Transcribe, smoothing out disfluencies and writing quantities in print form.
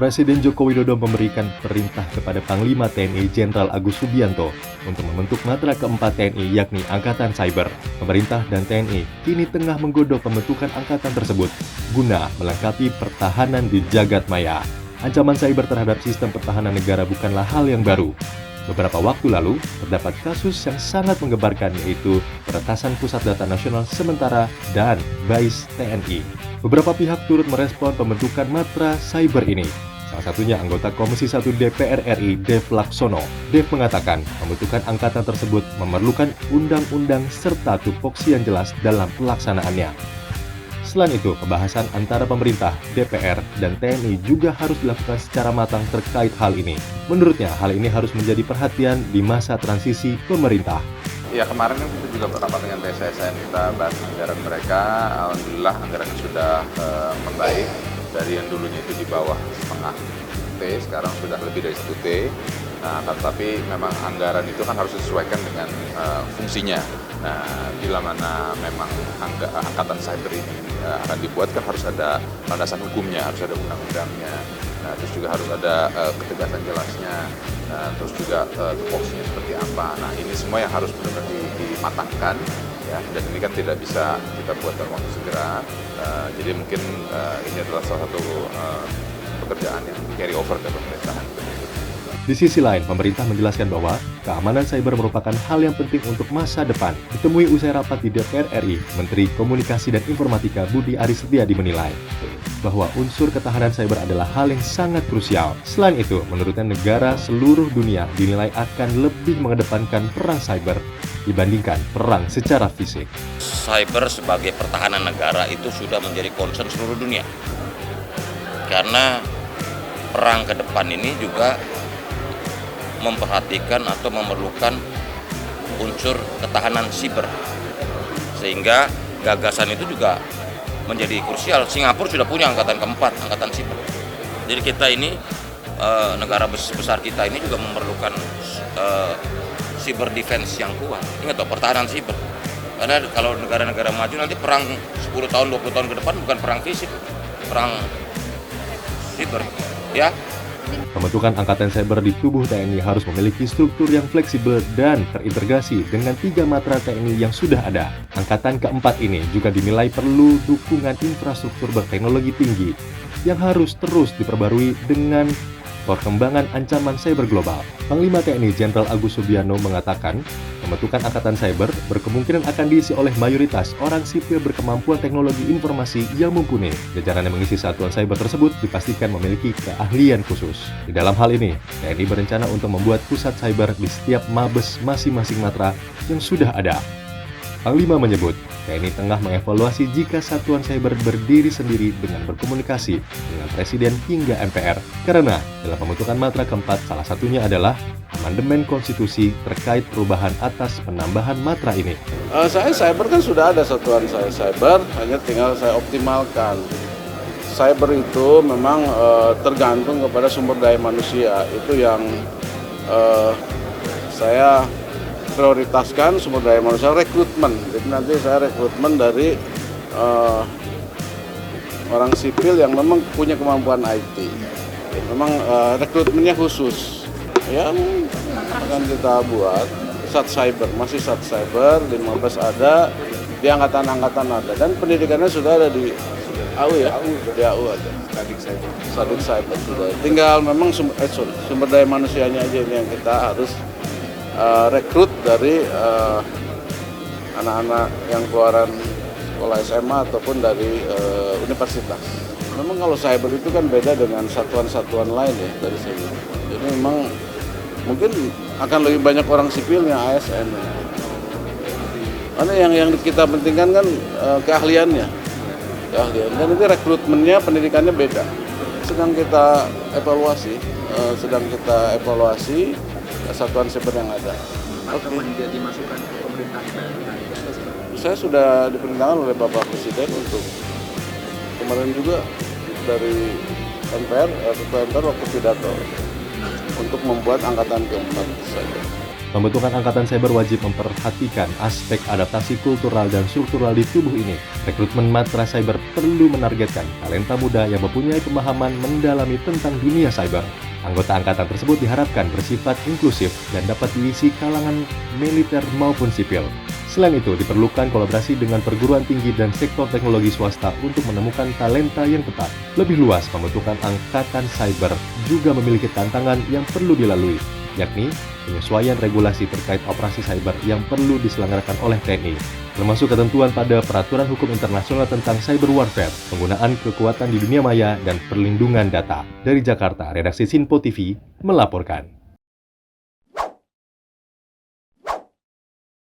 Presiden Joko Widodo memberikan perintah kepada Panglima TNI Jenderal Agus Subianto untuk membentuk matra keempat TNI yakni Angkatan Cyber. Pemerintah dan TNI kini tengah menggodok pembentukan angkatan tersebut guna melengkapi pertahanan di jagat maya. Ancaman cyber terhadap sistem pertahanan negara bukanlah hal yang baru. Beberapa waktu lalu, terdapat kasus yang sangat menggemparkan yaitu Peretasan Pusat Data Nasional Sementara dan BAIS TNI. Beberapa pihak turut merespon pembentukan matra cyber ini. Salah satunya anggota Komisi 1 DPR RI, Dev Laksono. Dev mengatakan pembentukan angkatan tersebut memerlukan undang-undang serta tupoksi yang jelas dalam pelaksanaannya. Selain itu, pembahasan antara pemerintah, DPR, dan TNI juga harus dilakukan secara matang terkait hal ini. Menurutnya, hal ini harus menjadi perhatian di masa transisi pemerintah. Ya, kemarin kita juga berapat dengan BSSN, kita bahas anggaran mereka. Alhamdulillah anggarannya sudah membaik. Dari yang dulunya itu di bawah setengah T, sekarang sudah lebih dari 1 T. Nah, tapi memang anggaran itu kan harus disesuaikan dengan fungsinya. Nah, bila mana memang angkatan cyber ini akan dibuat, kan harus ada landasan hukumnya, harus ada undang-undangnya. Nah, terus juga harus ada ketegasan jelasnya. Nah, terus juga tupoksinya seperti apa. Nah, ini semua yang harus benar-benar dimatangkan. Ya, dan ini kan tidak bisa kita buat dalam waktu segera. Jadi mungkin ini adalah salah satu pekerjaan yang carry over ke pemerintahan. Di sisi lain, pemerintah menjelaskan bahwa keamanan cyber merupakan hal yang penting untuk masa depan. Ditemui usai rapat di DPR RI, Menteri Komunikasi dan Informatika Budi Aris Setiadi menilai bahwa unsur ketahanan cyber adalah hal yang sangat krusial. Selain itu, menurutnya negara seluruh dunia dinilai akan lebih mengedepankan perang cyber dibandingkan perang secara fisik. Cyber sebagai pertahanan negara itu sudah menjadi concern seluruh dunia. Karena perang ke depan ini juga memperhatikan atau memerlukan unsur ketahanan siber. Sehingga gagasan itu juga menjadi krusial. Singapura sudah punya angkatan keempat, angkatan siber. Jadi kita ini, negara besar kita ini juga memerlukan cyber defense yang kuat. Ingat toh, pertahanan siber. Karena kalau negara-negara maju nanti perang 10 tahun, 20 tahun ke depan bukan perang fisik, perang siber. Ya. Pembentukan angkatan cyber di tubuh TNI harus memiliki struktur yang fleksibel dan terintegrasi dengan 3 matra TNI yang sudah ada. Angkatan keempat ini juga dinilai perlu dukungan infrastruktur berteknologi tinggi yang harus terus diperbarui dengan perkembangan ancaman cyber global. Panglima TNI Jenderal Agus Subianto mengatakan, pembentukan angkatan cyber berkemungkinan akan diisi oleh mayoritas orang sipil berkemampuan teknologi informasi yang mumpuni. Jajaran yang mengisi satuan cyber tersebut dipastikan memiliki keahlian khusus. Di dalam hal ini, TNI berencana untuk membuat pusat cyber di setiap mabes masing-masing matra yang sudah ada. Panglima menyebut, TNI tengah mengevaluasi jika satuan cyber berdiri sendiri dengan berkomunikasi dengan Presiden hingga MPR. Karena dalam pembentukan matra keempat, salah satunya adalah amandemen konstitusi terkait perubahan atas penambahan matra ini. Saya cyber kan sudah ada satuan saya cyber, hanya tinggal saya optimalkan. Cyber itu memang tergantung kepada sumber daya manusia, itu yang saya prioritaskan sumber daya manusia rekrutmen. Jadi nanti saya rekrutmen dari orang sipil yang memang punya kemampuan IT. Memang rekrutmennya khusus. Ya akan kita buat sat cyber, masih sat cyber, di Mabes ada, di angkatan-angkatan ada, dan pendidikannya sudah ada di AU ya, di AU ada. Stadik cyber sudah. Tinggal memang sumber daya manusianya aja ini yang kita harus rekrut dari anak-anak yang keluaran sekolah SMA ataupun dari universitas. Memang kalau cyber itu kan beda dengan satuan-satuan lain ya dari sini. Jadi memang mungkin akan lebih banyak orang sipilnya ASN. Karena yang kita pentingkan kan keahliannya. Dan itu rekrutmennya, pendidikannya beda. Sedang kita evaluasi satuan cyber yang ada. Kapan jadi masukan ke pemerintahan baru? Saya sudah diperintahkan oleh Bapak Presiden untuk kemarin juga dari MPR, Ketua MPR waktu pidato untuk membuat angkatan keempat saja. Pembentukan Angkatan Cyber wajib memperhatikan aspek adaptasi kultural dan struktural di tubuh ini. Rekrutmen Matra Cyber perlu menargetkan talenta muda yang mempunyai pemahaman mendalami tentang dunia cyber. Anggota angkatan tersebut diharapkan bersifat inklusif dan dapat diisi kalangan militer maupun sipil. Selain itu, diperlukan kolaborasi dengan perguruan tinggi dan sektor teknologi swasta untuk menemukan talenta yang tepat. Lebih luas, pembentukan Angkatan Cyber juga memiliki tantangan yang perlu dilalui, yakni penyesuaian regulasi terkait operasi cyber yang perlu diselenggarakan oleh TNI, termasuk ketentuan pada peraturan hukum internasional tentang cyber warfare, penggunaan kekuatan di dunia maya, dan perlindungan data. Dari Jakarta, redaksi Sinpo TV melaporkan.